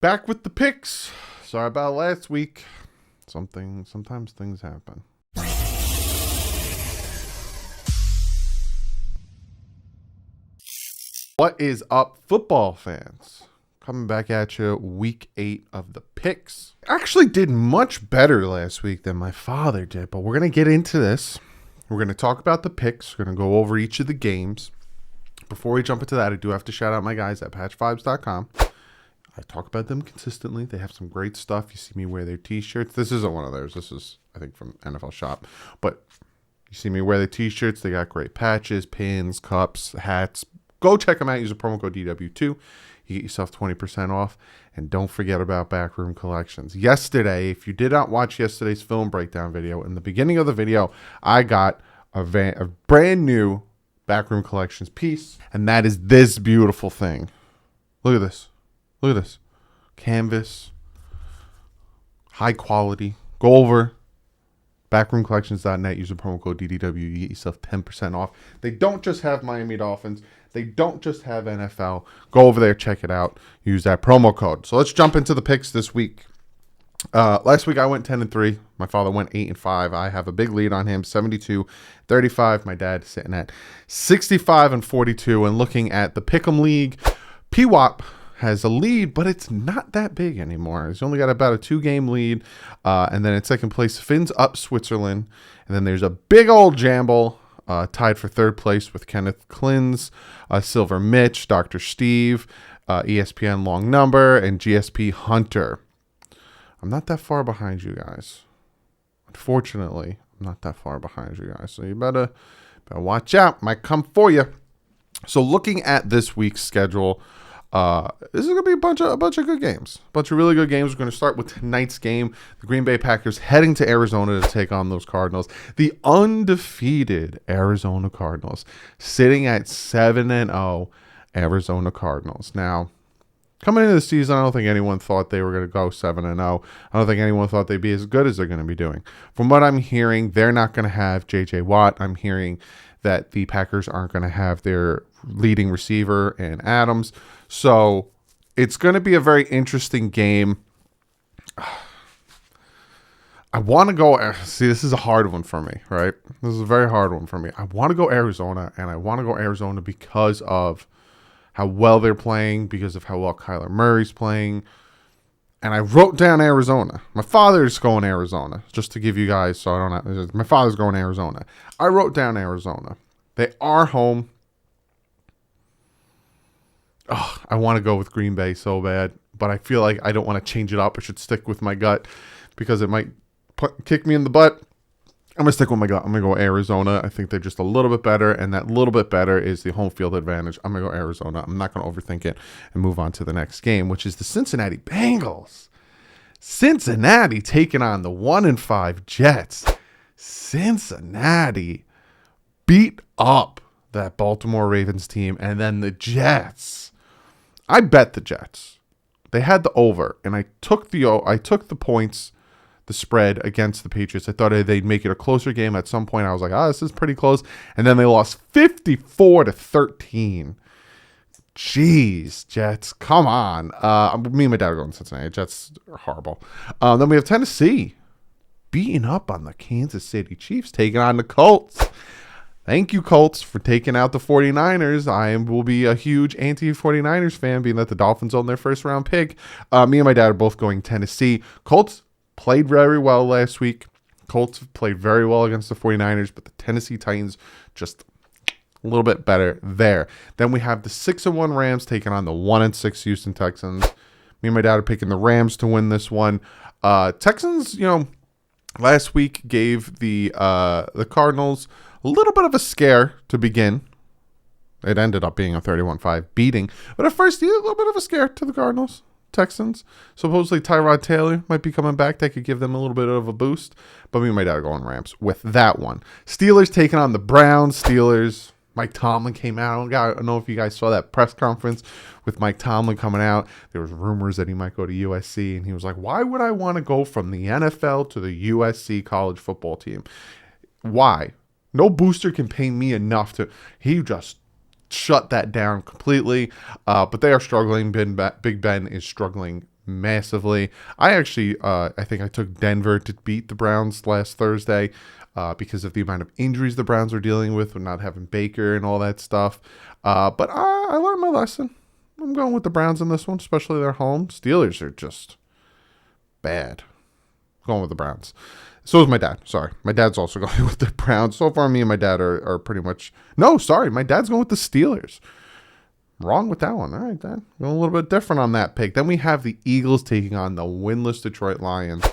Back with the picks. Sorry about last week. Sometimes things happen. What is up, football fans? Coming back at you, week 8 of the picks. Actually did much better last week than my father did, but we're going to get into this. We're going to talk about the picks. We're going to go over each of the games. Before we jump into that, I do have to shout out my guys at patch5s.com. I talk about them consistently. They have some great stuff. You see me wear their t-shirts. This isn't one of theirs. This is, I think, from NFL Shop. But you see me wear their t-shirts. They got great patches, pins, cups, hats. Go check them out. Use the promo code DW2. You get yourself 20% off. And don't forget about Backroom Collections. Yesterday, if you did not watch yesterday's film breakdown video, in the beginning of the video, I got a brand new Backroom Collections piece. And that is this beautiful thing. Look at this. Look at this. Canvas. High quality. Go over backroomcollections.net. Use the promo code DDW. You get yourself 10% off. They don't just have Miami Dolphins. They don't just have NFL. Go over there. Check it out. Use that promo code. So let's jump into the picks this week. Last week I went 10-3. My father went 8-5. I have a big lead on him, 72-35. My dad sitting at 65-42. And looking at the Pick'em League, PWAP has a lead, but it's not that big anymore. He's only got about a 2-game lead. And then in second place, Fins Up Switzerland. And then there's a big old jamble tied for third place with Kenneth Klins, Silver Mitch, Dr. Steve, ESPN Long Number, and GSP Hunter. I'm not that far behind you guys. Unfortunately, I'm not that far behind you guys. So you better watch out. Might come for you. So looking at this week's schedule, this is going to be a bunch of good games. A bunch of really good games. We're going to start with tonight's game. The Green Bay Packers heading to Arizona to take on those Cardinals. The undefeated Arizona Cardinals sitting at 7-0 Arizona Cardinals. Now, coming into the season, I don't think anyone thought they were going to go 7-0. I don't think anyone thought they'd be as good as they're going to be doing. From what I'm hearing, they're not going to have J.J. Watt. I'm hearing that the Packers aren't going to have their leading receiver in Adams. So it's going to be a very interesting game. I want to go. See, this is a hard one for me, right? This is a very hard one for me. I want to go Arizona, and I want to go Arizona because of how well they're playing, because of how well Kyler Murray's playing. And I wrote down Arizona. My father's going Arizona, just to give you guys, so I don't have, my father's going Arizona. I wrote down Arizona. They are home. Oh, I want to go with Green Bay so bad, but I feel like I don't want to change it up. I should stick with my gut because it might kick me in the butt. I'm going to stick with my gut. I'm going to go Arizona. I think they're just a little bit better, and that little bit better is the home field advantage. I'm going to go Arizona. I'm not going to overthink it and move on to the next game, which is the Cincinnati Bengals. Cincinnati taking on the 1-5 Jets. Cincinnati beat up that Baltimore Ravens team, and then the Jets. I bet the Jets. They had the over, and I took the points, the spread against the Patriots. I thought they'd make it a closer game at some point. I was like, this is pretty close. And then they lost 54-13. Jeez, Jets, come on. Me and my dad are going to Cincinnati. Jets are horrible. Then we have Tennessee beating up on the Kansas City Chiefs, taking on the Colts. Thank you, Colts, for taking out the 49ers. I will be a huge anti-49ers fan, being that the Dolphins own their first-round pick. Me and my dad are both going Tennessee. Colts played very well last week. Colts played very well against the 49ers, but the Tennessee Titans just a little bit better there. Then we have the 6-1 Rams taking on the 1-6 Houston Texans. Me and my dad are picking the Rams to win this one. Texans, last week gave the Cardinals a little bit of a scare to begin. It ended up being a 31-5 beating. But at first, a little bit of a scare to the Cardinals. Texans. Supposedly Tyrod Taylor might be coming back. That could give them a little bit of a boost. But me and my dad are going Rams with that one. Steelers taking on the Browns. Steelers. Mike Tomlin came out. I don't know if you guys saw that press conference with Mike Tomlin coming out. There was rumors that he might go to USC. And he was like, why would I want to go from the NFL to the USC college football team? Why? No booster can pay me enough to... He just shut that down completely. But they are struggling. Big Ben is struggling massively. I actually, I think I took Denver to beat the Browns last Thursday because of the amount of injuries the Browns are dealing with not having Baker and all that stuff. But I learned my lesson. I'm going with the Browns in this one, especially their home. Steelers are just bad. Going with the Browns. So is my dad. Sorry. My dad's also going with the Browns. So far, me and my dad are pretty much... No, sorry. My dad's going with the Steelers. Wrong with that one. All right, Dad. Going a little bit different on that pick. Then we have the Eagles taking on the winless Detroit Lions.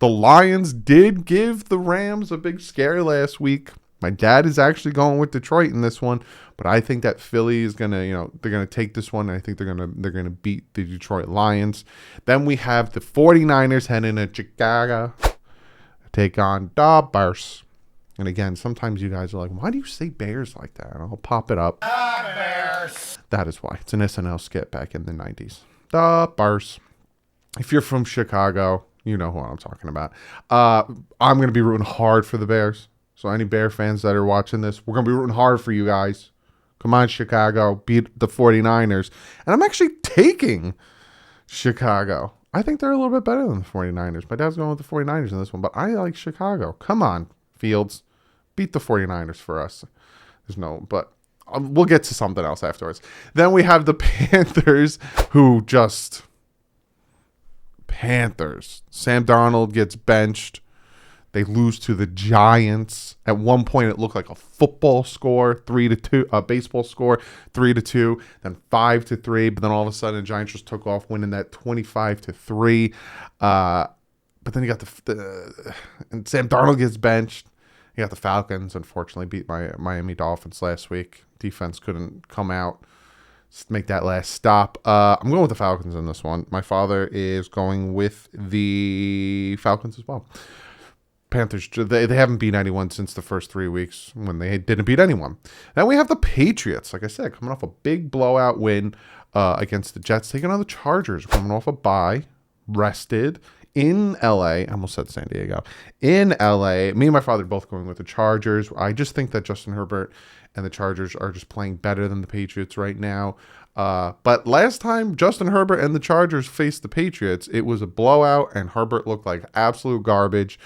The Lions did give the Rams a big scare last week. My dad is actually going with Detroit in this one, but I think that Philly is gonna, they're gonna take this one. And I think they're gonna beat the Detroit Lions. Then we have the 49ers heading to Chicago, take on the Bears. And again, sometimes you guys are like, why do you say Bears like that? And I'll pop it up. The Bears. That is why. It's an SNL skit back in the 90s. The Bears. If you're from Chicago, you know what I'm talking about. I'm going to be rooting hard for the Bears. So any Bear fans that are watching this, we're going to be rooting hard for you guys. Come on, Chicago. Beat the 49ers. And I'm actually taking Chicago. I think they're a little bit better than the 49ers. My dad's going with the 49ers in this one, but I like Chicago. Come on, Fields. Beat the 49ers for us. There's no, but we'll get to something else afterwards. Then we have the Panthers, who just... Panthers. Sam Darnold gets benched. They lose to the Giants. At one point, it looked like a football score, 3-2, a baseball score, 3-2, then 5-3. But then all of a sudden, the Giants just took off, winning that 25-3. But then you got and Sam Darnold gets benched. You got the Falcons. Unfortunately, beat Miami Dolphins last week. Defense couldn't come out to make that last stop. I'm going with the Falcons in this one. My father is going with the Falcons as well. Panthers, they haven't beat anyone since the first 3 weeks when they didn't beat anyone. Then we have the Patriots, like I said, coming off a big blowout win against the Jets, taking on the Chargers, coming off a bye, rested in LA. I almost said San Diego. In LA, me and my father are both going with the Chargers. I just think that Justin Herbert and the Chargers are just playing better than the Patriots right now. But last time Justin Herbert and the Chargers faced the Patriots, it was a blowout, and Herbert looked like absolute garbage.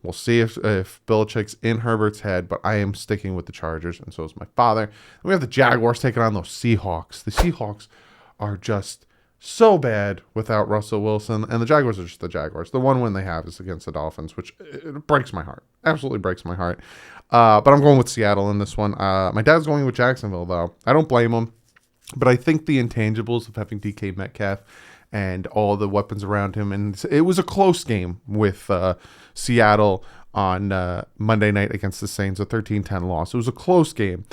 We'll see if Belichick's in Herbert's head, but I am sticking with the Chargers, and so is my father. And we have the Jaguars taking on those Seahawks. The Seahawks are just so bad without Russell Wilson, and the Jaguars are just the Jaguars. The one win they have is against the Dolphins, which it breaks my heart. Absolutely breaks my heart. But I'm going with Seattle in this one. My dad's going with Jacksonville, though. I don't blame him, but I think the intangibles of having DK Metcalf and all the weapons around him. And it was a close game with Seattle on Monday night against the Saints, a 13-10 loss. It was a close game.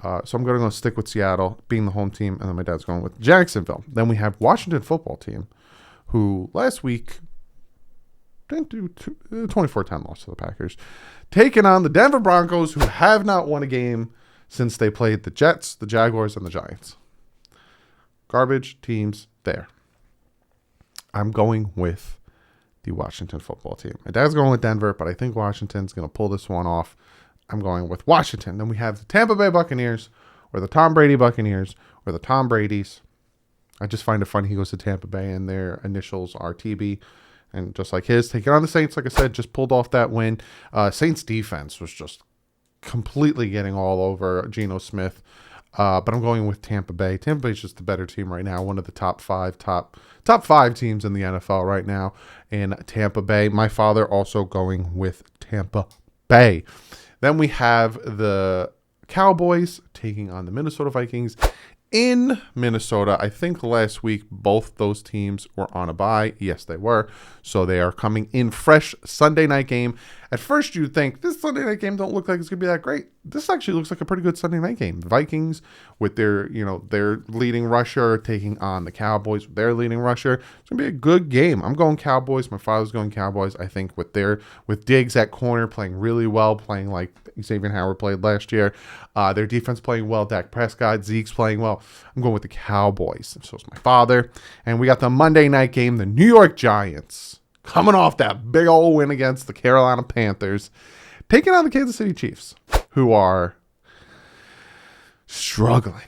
So I'm going to stick with Seattle, being the home team, and then my dad's going with Jacksonville. Then we have Washington football team, who last week didn't do 24-10 loss to the Packers, taking on the Denver Broncos, who have not won a game since they played the Jets, the Jaguars, and the Giants. Garbage teams there. I'm going with the Washington football team. My dad's going with Denver, but I think Washington's going to pull this one off. I'm going with Washington. Then we have the Tampa Bay Buccaneers, or the Tom Brady Buccaneers, or the Tom Brady's. I just find it funny he goes to Tampa Bay and their initials are TB. And just like his, taking on the Saints, like I said, just pulled off that win. Saints defense was just completely getting all over Geno Smith. But I'm going with Tampa Bay. Tampa Bay is just the better team right now. One of the top five teams in the NFL right now in Tampa Bay. My father also going with Tampa Bay. Then we have the Cowboys taking on the Minnesota Vikings in Minnesota. I think last week both those teams were on a bye. Yes, they were. So they are coming in fresh Sunday night game. At first you'd think this Sunday night game don't look like it's going to be that great. This actually looks like a pretty good Sunday night game. The Vikings with their leading rusher taking on the Cowboys with their leading rusher. It's going to be a good game. I'm going Cowboys. My father's going Cowboys. I think with Diggs at corner playing really well, playing like Xavier Howard played last year. Their defense playing well. Dak Prescott, Zeke's playing well. I'm going with the Cowboys. So is my father. And we got the Monday night game, the New York Giants, coming off that big old win against the Carolina Panthers, taking on the Kansas City Chiefs, who are struggling.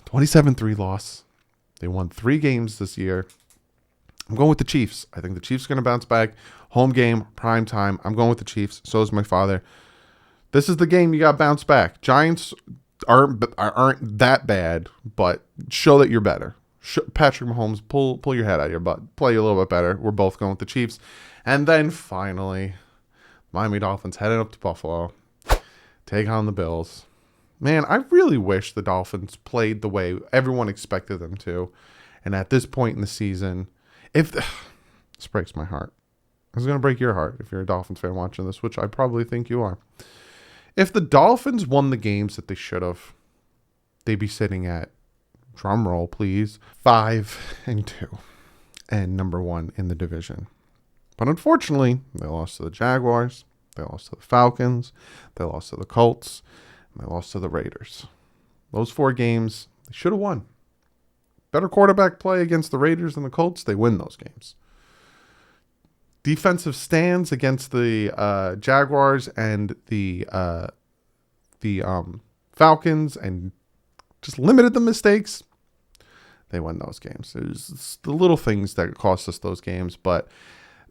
27-3 loss. They won 3 games this year. I'm going with the Chiefs. I think the Chiefs are going to bounce back. Home game, prime time. I'm going with the Chiefs. So is my father. This is the game you got to bounce back. Giants aren't that bad, but show that you're better. Patrick Mahomes, pull your head out of your butt. Play a little bit better. We're both going with the Chiefs. And then finally, Miami Dolphins heading up to Buffalo. Take on the Bills. Man, I really wish the Dolphins played the way everyone expected them to. And at this point in the season, this breaks my heart. It's going to break your heart if you're a Dolphins fan watching this, which I probably think you are. If the Dolphins won the games that they should have, they'd be sitting at, drum roll please, 5-2 and number 1 in the division. But unfortunately, they lost to the Jaguars, they lost to the Falcons, they lost to the Colts, and they lost to the Raiders. Those 4 games, they should have won. Better quarterback play against the Raiders and the Colts, they win those games. Defensive stands against the Jaguars and the Falcons, and just limited the mistakes. They win those games. It's the little things that cost us those games, but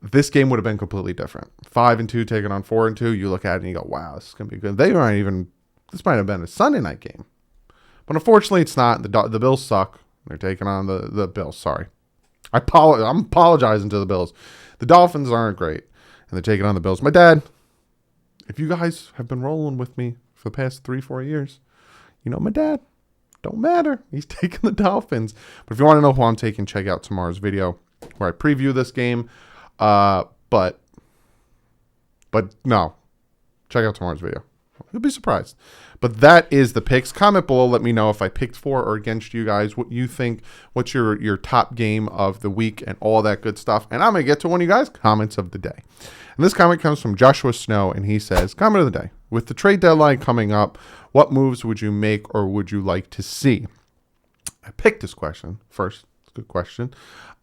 this game would have been completely different. 5-2 taking on 4-2. You look at it and you go, "Wow, this is gonna be good." This might have been a Sunday night game, but unfortunately, it's not. The Bills suck. They're taking on the Bills. Sorry, I'm apologizing to the Bills. The Dolphins aren't great, and they're taking on the Bills. My dad, if you guys have been rolling with me for the past 3-4 years, you know my dad. Don't matter. He's taking the Dolphins. But if you want to know who I'm taking, check out tomorrow's video where I preview this game. But no, check out tomorrow's video. You'll be surprised. But that is the picks. Comment below. Let me know if I picked for or against you guys. What you think. What's your top game of the week and all that good stuff. And I'm going to get to one of you guys' comments of the day. And this comment comes from Joshua Snow. And he says, comment of the day. With the trade deadline coming up, what moves would you make or would you like to see? I picked this question first. It's a good question.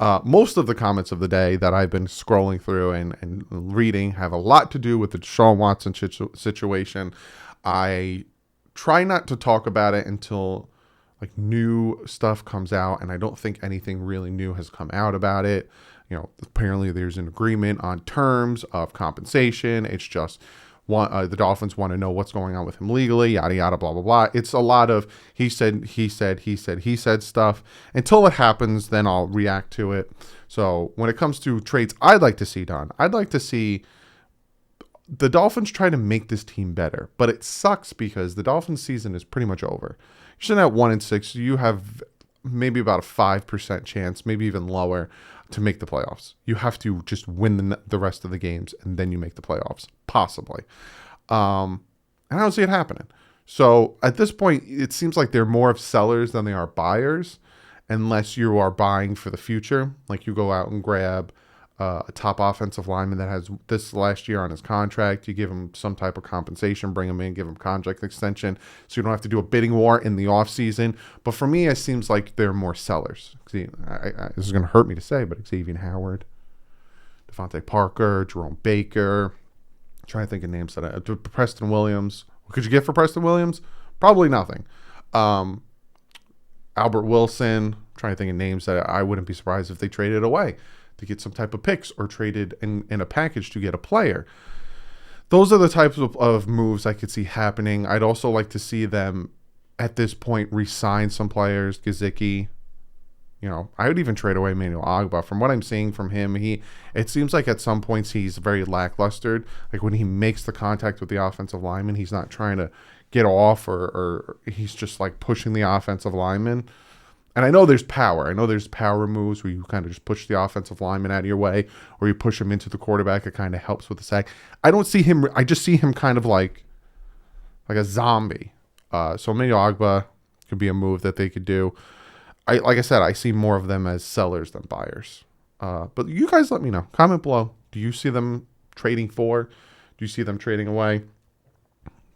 Most of the comments of the day that I've been scrolling through and reading have a lot to do with the Deshaun Watson situation. I try not to talk about it until like new stuff comes out, and I don't think anything really new has come out about it. You know, apparently there's an agreement on terms of compensation. It's just the Dolphins want to know what's going on with him legally, yada, yada, blah, blah, blah. It's a lot of he said stuff. Until it happens, then I'll react to it. So when it comes to trades I'd like to see done, I'd like to see the Dolphins try to make this team better. But it sucks because the Dolphins season is pretty much over. You're sitting at 1-6. You have maybe about a 5% chance, maybe even lower, to make the playoffs. You have to just win the rest of the games, and then you make the playoffs, possibly. And I don't see it happening. So at this point, it seems like they're more of sellers than they are buyers, unless you are buying for the future. Like you go out and grab a top offensive lineman that has this last year on his contract. You give him some type of compensation, bring him in, give him contract extension, so you don't have to do a bidding war in the offseason. But for me, it seems like they're more sellers. See, this is going to hurt me to say, but Xavier Howard, Devontae Parker, Jerome Baker, I'm trying to think of names that Preston Williams. What could you get for Preston Williams? Probably nothing. Albert Wilson, I'm trying to think of names that I wouldn't be surprised if they traded away to get some type of picks or traded in a package to get a player. Those are the types of moves I could see happening. I'd also like to see them at this point re-sign some players. Gesicki, you know, I would even trade away Emmanuel Ogbah. From what I'm seeing from him, it seems like at some points he's very lackluster. Like when he makes the contact with the offensive lineman, he's not trying to get off or he's just like pushing the offensive lineman. And I know there's power. I know there's power moves where you kind of just push the offensive lineman out of your way, or you push him into the quarterback. It kind of helps with the sack. I don't see him. I just see him kind of like a zombie. So Emmanuel Ogbah could be a move that they could do. Like I said, I see more of them as sellers than buyers. But you guys let me know. Comment below. Do you see them trading for? Do you see them trading away?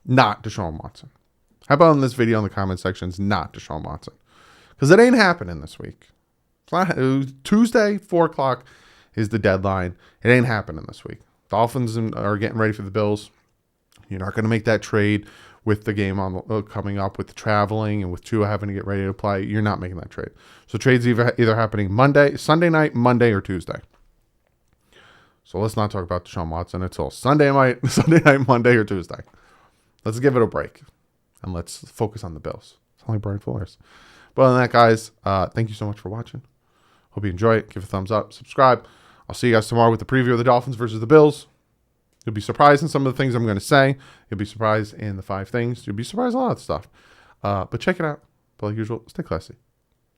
Not Deshaun Watson. How about in this video in the comment sections, not Deshaun Watson? Because it ain't happening this week. Tuesday, 4 o'clock is the deadline. It ain't happening this week. Dolphins are getting ready for the Bills. You're not going to make that trade with the game on coming up, with the traveling, and with Tua having to get ready to play, you're not making that trade. So trade's either happening Sunday night, Monday, or Tuesday. So let's not talk about Deshaun Watson until Sunday night, Monday, or Tuesday. Let's give it a break, and let's focus on the Bills. It's only Brian Flores. But other than that, guys, thank you so much for watching. Hope you enjoy it. Give it a thumbs up. Subscribe. I'll see you guys tomorrow with the preview of the Dolphins versus the Bills. You'll be surprised in some of the things I'm going to say. You'll be surprised in the 5 things. You'll be surprised in a lot of stuff. But check it out. But like usual, stay classy.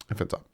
And fins up.